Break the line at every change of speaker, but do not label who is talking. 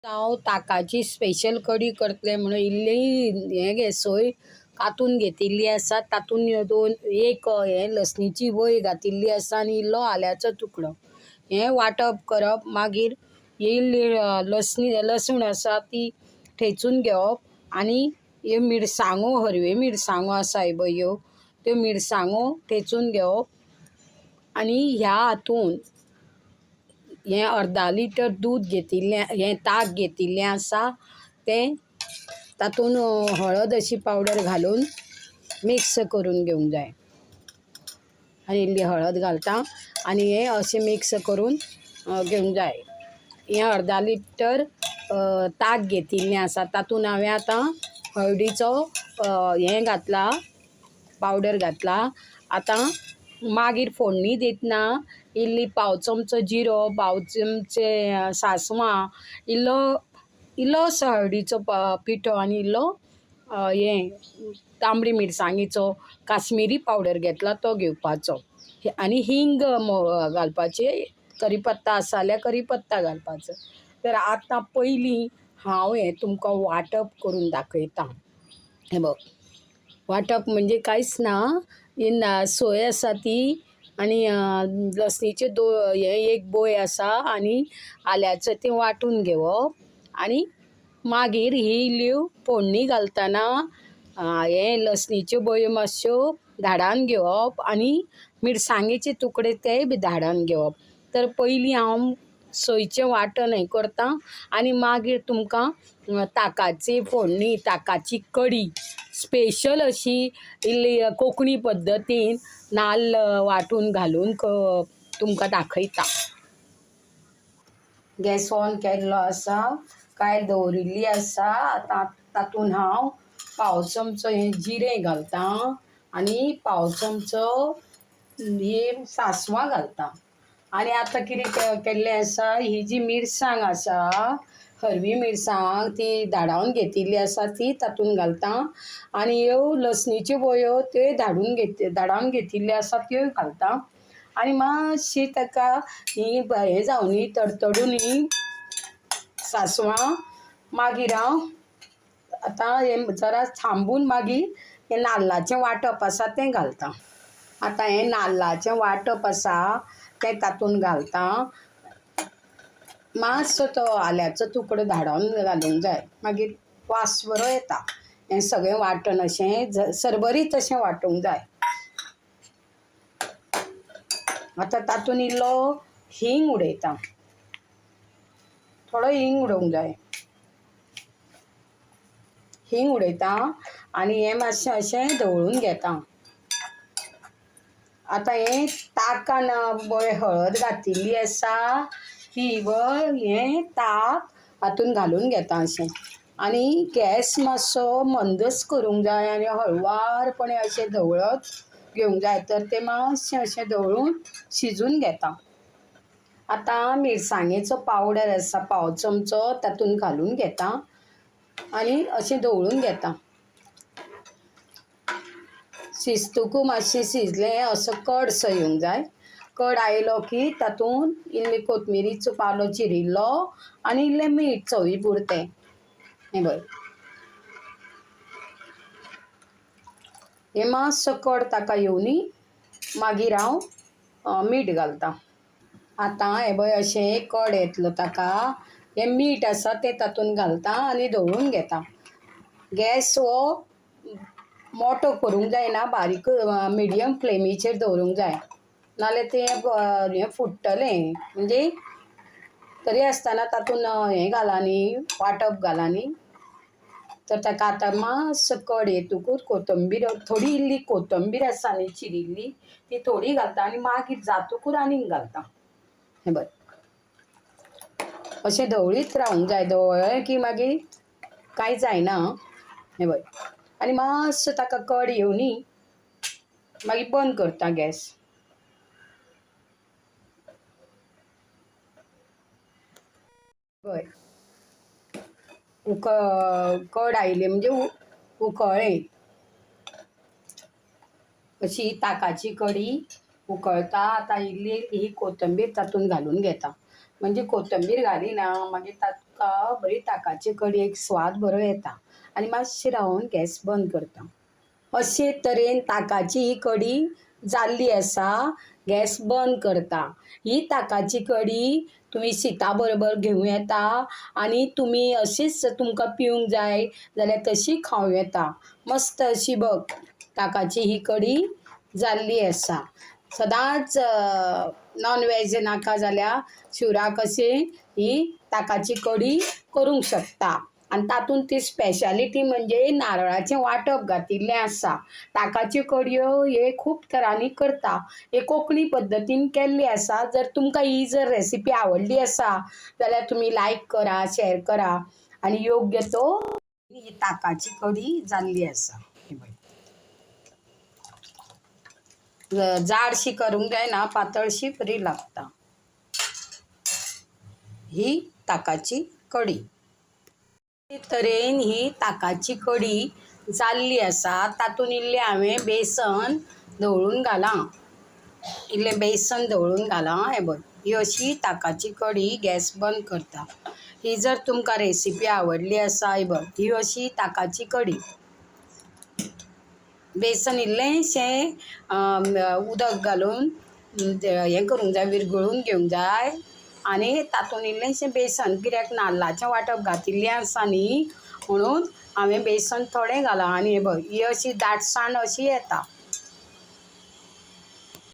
हांव ताकाची स्पेशल कडी करतलें म्हणून इल्ली हें घे सोय कांतून घेतिल्ली आसा, तातूंत एक लसणीची वय घातिल्ली आसा आनी इल्लो आल्याचो तुकडो हें वांटप करप. मागीर इल्ली लसूण आसा ती ठेचून घेवप आनी ह्यो मिरसांगो हरव्यो मिरसांगो आसा ह्यो त्यो मिरसांगो ठेचून घेवप आनी ह्या हातूंत हें अर्धा लिटर दूद घेतिल्लें हें ताक घेतिल्लें आसा तें तातूंत हळद अशी पावडर घालून मिक्स करून घेवंक जाय. आनी इल्ली हळद घालता आनी हें अशें मिक्स करून घेवंक जाय. हें अर्धा लिटर ताक घेतिल्लें आसा तातूंत हांवें आतां हळदीचो हें घातला पावडर घातला. आतां मागीर फोडणी दितना इल्ली पाव चमचो जिरो, पाव चमचे सासवां, इल्लोसो हळदीचो पिठो आनी इल्लो हें तांबडी मिरसांगेचो काश्मीरी पावडर घेतला तो घेवपाचो आनी हिंग घालपाचें. करीपत्ता आसा जाल्यार करीपत्ता घालपाचो. तर आतां पयलीं हांव हें तुमकां वांटप करून दाखयतां. हें बघ, वांटप म्हणजे कांयच ना. ही सोय आसा ती आनी लसणीचे हें एक बोय आसा आनी आल्याचें तें वांटून घेवप आनी मागीर ही इल्ल्यो फोडणी घालतना हें लसणीच्यो बयो मातश्यो धाडान घेवप आनी मिरसांगेचे तुकडे तेय बी धाडान घेवप. तर पयलीं हांव सोयेचें वांटण हें करतां आनी मागीर तुमकां ताकाची फोडणी, ताकाची कडी स्पेशल अशी इल्ली कोंकणी पद्दतीन नाल्ल वांटून घालून तुमकां दाखयतां. गॅस ऑन केल्लो आसा, कायल दवरिल्ली आसा. आतां तातूंत हांव पाव चमचो हें जिरें घालतां आनी पाव चमचो ही सासवां घालतां. आनी आतां कितें केल्लें आसा, ही जी मिरसांग आसा हरवी मिरसांग ती धाडावन घेतिल्ली आसा ती तातूंत घालतां आनी ह्यो लसणीच्यो बयो त्यो धाडावन घेतिल्ल्यो आसा त्यो घालतां आनी मातशी ताका हें जावनी तडतडून ही सासवां. मागीर हांव आतां हें जरा थांबून मागीर हें नाल्लाचें वांटप आसा तें घालतां. आतां हें नाल्लाचें वांटप आसा तें तातूंत घालतां. मातसो तो आल्याचो तुकडो धाडावन घालूंक जाय, मागीर वास बरो येता. हें सगळें वांटण अशें सरबरीत अशें वांटूंक जाय. आतां तातूंत इल्लो हींग उडयतां, थोडो हींग उडोवंक जाय. हींग उडयतां आनी हें मातशें अशें धवळून घेतां. आतां हें ताकान बय हळद घातिल्ली आसा ती हें ताक हातूंत घालून घेतां अशें आनी गॅस मातसो मंदच करूंक जाय आनी हळुवारपणे अशें धवळत घेवंक जाय. तर तें मातशें अशें धवळून शिजून घेतां. आतां मिरसांगेचो पावडर आसा पाव चमचो तातूंत घालून घेतां आनी अशें धवळून घेतां. शिजतकू मातशें शिजलें असो कडसो येवंक जाय. कड आयलो की तातूंत इल्ली कोथमिरीचो पालो चिरिल्लो आनी इल्लें मीठ चवी पुरतें. हें पळय, हें मातसो कड ताका येवनी मागीर हांव मीठ घालतां. आतां हें पळय अशें कड येतलो ताका, हें मीठ आसा तें तातूंत घालतां आनी धवळून घेतां. गॅस हो मोठो करूंक जायना, बारीक मिडियम फ्लेमीचेर दवरूंक जाय नाल्यार तें हें फुट्टलें. म्हणजे तरी आसतना तातूंत हें घाला न्ही, वांटप घाला न्ही. तर ताका आतां मातसो कड येतकूच कोथंबीर थोडी इल्ली कोथंबीर आसा न्ही चिरिल्ली ती थोडी घालतां आनी मागीर जातकूच आनीक घालतां. हें पळय अशें धवळीत रावूंक जाय. धवळ्ळें की मागीर कांय जायना. हें पळय आनी मातसो ताका कड येवनी मागीर बंद करतां गॅस. पळय कड आयली म्हणजे उकळ्ळें. अशी ताकाची कडी उकळटा. आतां इल्ली ही कोथंबीर तातूंत घालून घेता. म्हणजे कोथंबीर घाली ना मागीर तुका बरी ताकाची कडी एक स्वाद बरो येता आनी मातशें रावन गॅस बंद करता. अशे तरेन ताकाची ही कडी जाल्ली आसा. गॅस बंद करता. ही ताकाची कडी तुमी शिता बरोबर घेवं येता आनी तुमी अशीच तुमकां पिवंक जाय जाल्यार तशी खावं येता. मस्त अशी बघ ताकाची ही कडी जाल्ली आसा. सदांच नॉन वॅज नाका जाल्यार शिवराक अशी ही ताकाची कडी करूंक शकता. आनी तातूंत ती स्पेशालिटी म्हणजे नारळाचें वांटप घातिल्लें आसा. ताकाच्यो कड्यो हे खूब तरांनी करता. हे कोंकणी पद्दतीन केल्ली आसा. जर तुमकां ही जर रेसिपी आवडली आसा जाल्यार तुमी लायक करा, शेअर करा आनी योग्य तो ही ताकाची कडी जाल्ली आसा. जाडशी करूंक जायना, पातळशी बरी लागता ही ताकाची कडी. तरेन ही ताकाची कडी जाल्ली आसा. तातूंत इल्लें हांवें बेसन धवळून घालां. इल्लें बेसन धवळून घालां. हे बघ ही अशी ताकाची कडी गॅस बंद करता. ही जर तुमकां रेसिपी आवडली आसा ही बघ ही अशी ताकाची कडी. बेसन इल्लेंशें उदक घालून हें करूंक जाय, विरगळून घेवंक जाय आनी तातूंत इल्लेंशें बेसन, कित्याक नाल्लाचें वांटप घातिल्लें आसा न्ही म्हणून हांवें बेसन थोडें घालां. आनी हे बघ ही अशी दाटसाण अशी येता.